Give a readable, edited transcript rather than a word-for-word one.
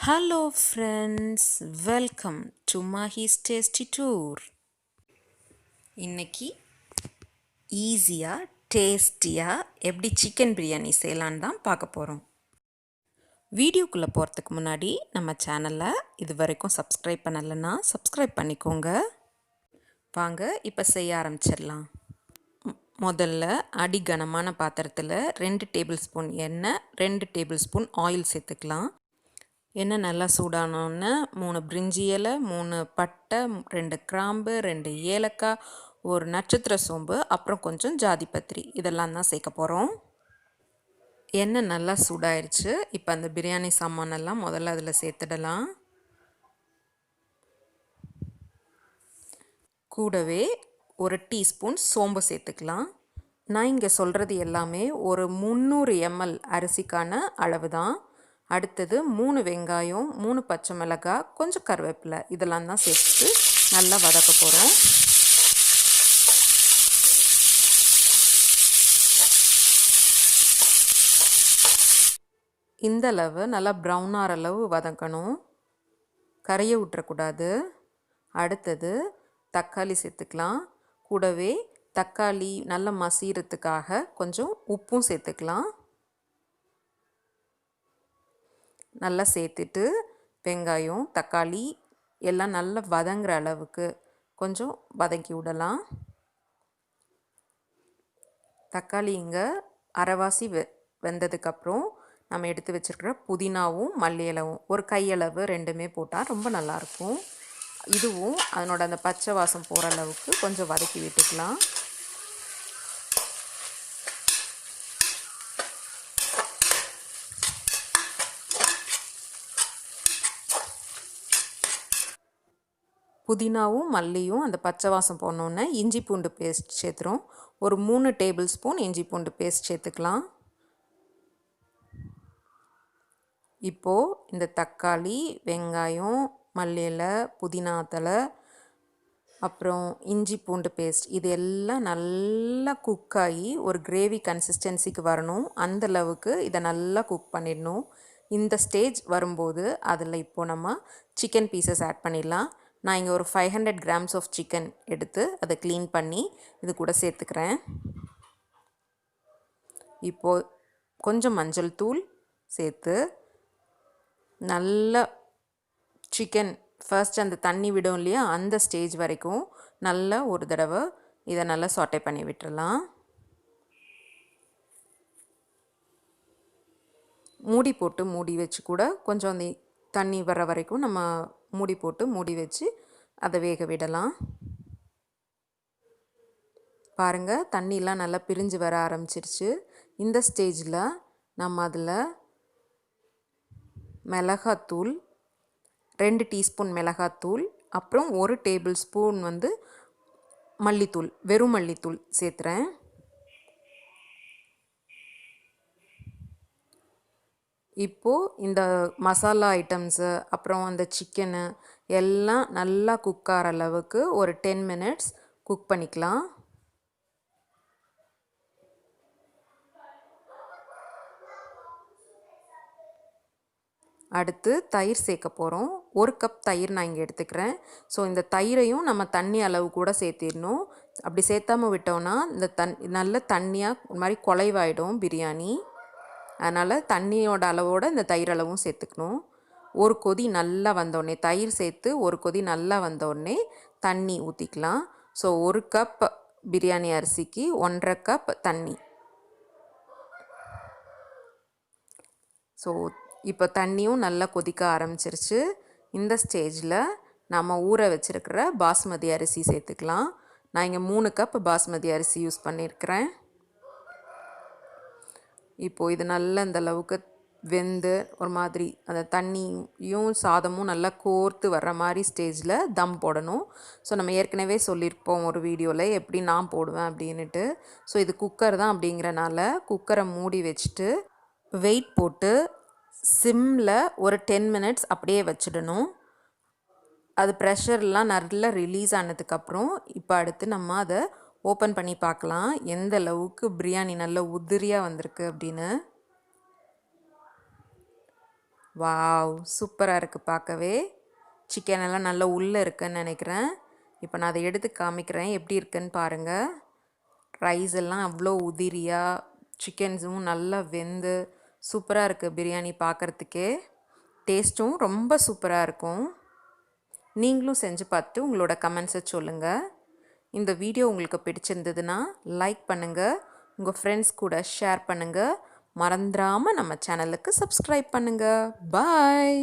Hello friends, welcome to Mahi's Tasty Tour. இன்னைக்கு ஈஸியாக டேஸ்டியாக எப்படி சிக்கன் பிரியாணி செய்யலான்னு தான் பார்க்க போகிறோம். வீடியோக்குள்ளே போகிறதுக்கு முன்னாடி நம்ம சேனலை இது வரைக்கும் சப்ஸ்கிரைப் பண்ணலைன்னா சப்ஸ்கிரைப் பண்ணிக்கோங்க. வாங்க இப்போ செய்ய ஆரம்பிச்சிடலாம். முதல்ல அடிகனமான பாத்திரத்தில் 2 டேபிள் ஸ்பூன் எண்ணெய், 2 டேபிள் ஸ்பூன் ஆயில் சேர்த்துக்கலாம். எண்ணெய் நல்லா சூடானோன்னு 3 பிரிஞ்சி இலை, 3 பட்டை, 2 கிராம்பு, 2 ஏலக்காய், ஒரு நட்சத்திர சோம்பு, அப்புறம் கொஞ்சம் ஜாதிபத்திரி இதெல்லாம் தான் சேர்க்க போகிறோம். எண்ணெய் நல்லா சூடாயிருச்சு. இப்போ அந்த பிரியாணி சாமானெல்லாம் முதல்ல அதில் சேர்த்துடலாம். கூடவே ஒரு டீஸ்பூன் சோம்பு சேர்த்துக்கலாம். நான் இங்கே சொல்கிறது எல்லாமே ஒரு 300 ml அரிசிக்கான அளவு தான். அடுத்தது 3 வெங்காயம், 3 பச்சை மிளகாய், கொஞ்சம் கருவேப்பிலை இதெல்லாம் தான் சேர்த்து நல்லா வதக்க போகிறோம். இந்த அளவு நல்லா ப்ரௌன் ஆகிற அளவு வதக்கணும், கரையை விட்டுறக்கூடாது. அடுத்தது தக்காளி சேர்த்துக்கலாம். கூடவே தக்காளி நல்லா மசிகிறதுக்காக கொஞ்சம் உப்பும் சேர்த்துக்கலாம். நல்லா சேர்த்துட்டு வெங்காயம், தக்காளி எல்லாம் நல்லா வதங்குற அளவுக்கு கொஞ்சம் வதக்கி விடலாம். தக்காளி இங்கே அரைவாசி வெந்ததுக்கப்புறம் நம்ம எடுத்து வச்சுருக்கிற புதினாவும் மல்லி இலவும் ஒரு கையளவு ரெண்டுமே போட்டால் ரொம்ப நல்லாயிருக்கும். இதுவும் அதனோட அந்த பச்சை வாசம் போகிற அளவுக்கு கொஞ்சம் வதக்கி விட்டுக்கலாம். புதினாவும் மல்லியும் அந்த பச்சை வாசம் போனோன்னே இஞ்சி பூண்டு பேஸ்ட் சேர்த்துறோம். ஒரு 3 டேபிள் ஸ்பூன் இஞ்சி பூண்டு பேஸ்ட் சேர்த்துக்கலாம். இப்போது இந்த தக்காளி, வெங்காயம், மல்லி இலை, புதினா தழை, அப்புறம் இஞ்சி பூண்டு பேஸ்ட் இது எல்லாம் நல்லா குக் ஆகி ஒரு கிரேவி கன்சிஸ்டன்சிக்கு வரணும். அந்தளவுக்கு இதை நல்லா குக் பண்ணிடணும். இந்த ஸ்டேஜ் வரும்போது அதில் இப்போது நம்ம சிக்கன் பீசஸ் ஆட் பண்ணிடலாம். நான் இங்கே ஒரு 500 கிராம்ஸ் ஆஃப் சிக்கன் எடுத்து அதை க்ளீன் பண்ணி இது கூட சேர்த்துக்கிறேன். இப்போது கொஞ்சம் மஞ்சள் தூள் சேர்த்து நல்லா சிக்கன் ஃபர்ஸ்ட் அந்த தண்ணி விடும் இல்லையா, அந்த ஸ்டேஜ் வரைக்கும் நல்லா ஒரு தடவை இதை நல்லா சாட்டே பண்ணி விட்டுறலாம். மூடி போட்டு மூடி வச்சு கூட கொஞ்சம் அந்த தண்ணி வர வரைக்கும் நம்ம மூடி போட்டு மூடி வச்சு அதை வேக விடலாம். பாருங்கள், தண்ணிலாம் நல்லா பிரிஞ்சு வர ஆரம்பிச்சிருச்சு. இந்த ஸ்டேஜில் நம்ம அதில் மிளகாத்தூள், 2 டீஸ்பூன் மிளகாத்தூள், அப்புறம் 1 டேபிள் ஸ்பூன் மல்லித்தூள், வெறும் மல்லித்தூள் சேர்த்துறேன். இப்போது இந்த மசாலா ஐட்டம்ஸு அப்புறம் அந்த சிக்கனு எல்லாம் நல்லா குக் ஆகிற அளவுக்கு ஒரு 10 மினிட்ஸ் குக் பண்ணிக்கலாம். அடுத்து தயிர் சேர்க்க போகிறோம். 1 கப் தயிர் நான் இங்கே எடுத்துக்கிறேன். ஸோ இந்த தயிரையும் நம்ம தண்ணி அளவு கூட சேர்த்திடணும். அப்படி சேர்த்தாமல் விட்டோன்னா இந்த நல்ல தண்ணியாக ஒரு மாதிரி குலைவாயிடும் பிரியாணி. அதனால் தண்ணியோட அளவோடு இந்த தயிர் அளவும் சேர்த்துக்கணும். ஒரு கொதி நல்லா வந்தோடனே தயிர் சேர்த்து ஒரு கொதி நல்லா வந்தோடனே தண்ணி ஊற்றிக்கலாம். ஸோ 1 கப் பிரியாணி அரிசிக்கு 1.5 கப் தண்ணி. ஸோ இப்போ தண்ணியும் நல்லா கொதிக்க ஆரம்பிச்சிருச்சு. இந்த ஸ்டேஜில் நம்ம ஊற வச்சுருக்கிற பாஸ்மதி அரிசி சேர்த்துக்கலாம். நான் இங்கே 3 கப் பாஸ்மதி அரிசி யூஸ் பண்ணியிருக்கிறேன். இப்போது இது நல்லா இந்த அளவுக்கு வெந்து ஒரு மாதிரி அந்த தண்ணியும் சாதமும் நல்லா கோர்த்து வர்ற மாதிரி ஸ்டேஜில் தம் போடணும். ஸோ நம்ம ஏற்கனவே சொல்லியிருப்போம் ஒரு வீடியோவில் எப்படி நான் போடுவேன் அப்படின்ட்டு. ஸோ இது குக்கர் தான் அப்படிங்கிறனால குக்கரை மூடி வச்சுட்டு வெயிட் போட்டு சிம்மில் ஒரு 10 மினிட்ஸ் அப்படியே வச்சிடணும். அது ப்ரெஷர்லாம் நல்லா ரிலீஸ் ஆனதுக்கப்புறம் இப்போ அடுத்து நம்ம அதை ஓப்பன் பண்ணி பார்க்கலாம் எந்த அளவுக்கு பிரியாணி நல்லா உதிரியாக வந்திருக்கு அப்படின்னு. வாவ், சூப்பராக இருக்குது பார்க்கவே. சிக்கன் எல்லாம் நல்லா உள்ளே இருக்குன்னு நினைக்கிறேன். இப்போ நான் அதை எடுத்து காமிக்கிறேன், எப்படி இருக்குன்னு பாருங்கள். ரைஸ் எல்லாம் அவ்வளோ உதிரியாக, சிக்கன்ஸும் நல்லா வெந்து சூப்பராக இருக்குது பிரியாணி பார்க்குறதுக்கே. டேஸ்ட்டும் ரொம்ப சூப்பராக இருக்கும். நீங்களும் செஞ்சு பார்த்து உங்களோட கமெண்ட்ஸை சொல்லுங்கள். இந்த வீடியோ உங்களுக்கு பிடிச்சிருந்ததுன்னா லைக் பண்ணுங்கள், உங்கள் ஃப்ரெண்ட்ஸ் கூட ஷேர் பண்ணுங்கள். மறந்துடாமல் நம்ம சேனலுக்கு சப்ஸ்கிரைப் பண்ணுங்கள். பாய்.